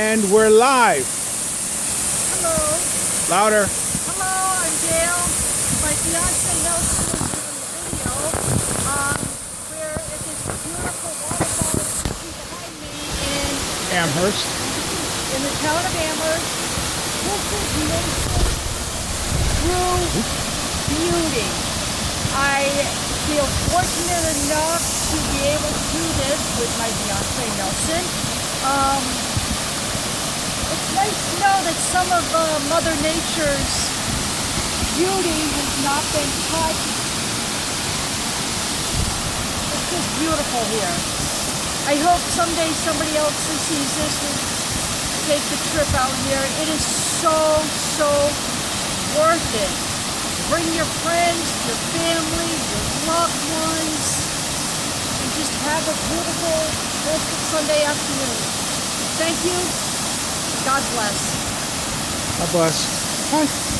And we're live. Hello. Louder. Hello, I'm Gail. My fiance Nelson is doing a video where at this beautiful waterfall that you see behind me Amherst. in the town of Amherst. This is nature through beauty. I feel fortunate enough to be able to do this with my fiance Nelson. It's nice to know that some of Mother Nature's beauty has not been touched. It's just beautiful here. I hope someday somebody else who sees this will take the trip out here. It is so worth it. Bring your friends, your family, your loved ones, and just have a beautiful rest of Sunday afternoon. Thank you. God bless. God bless. Bye.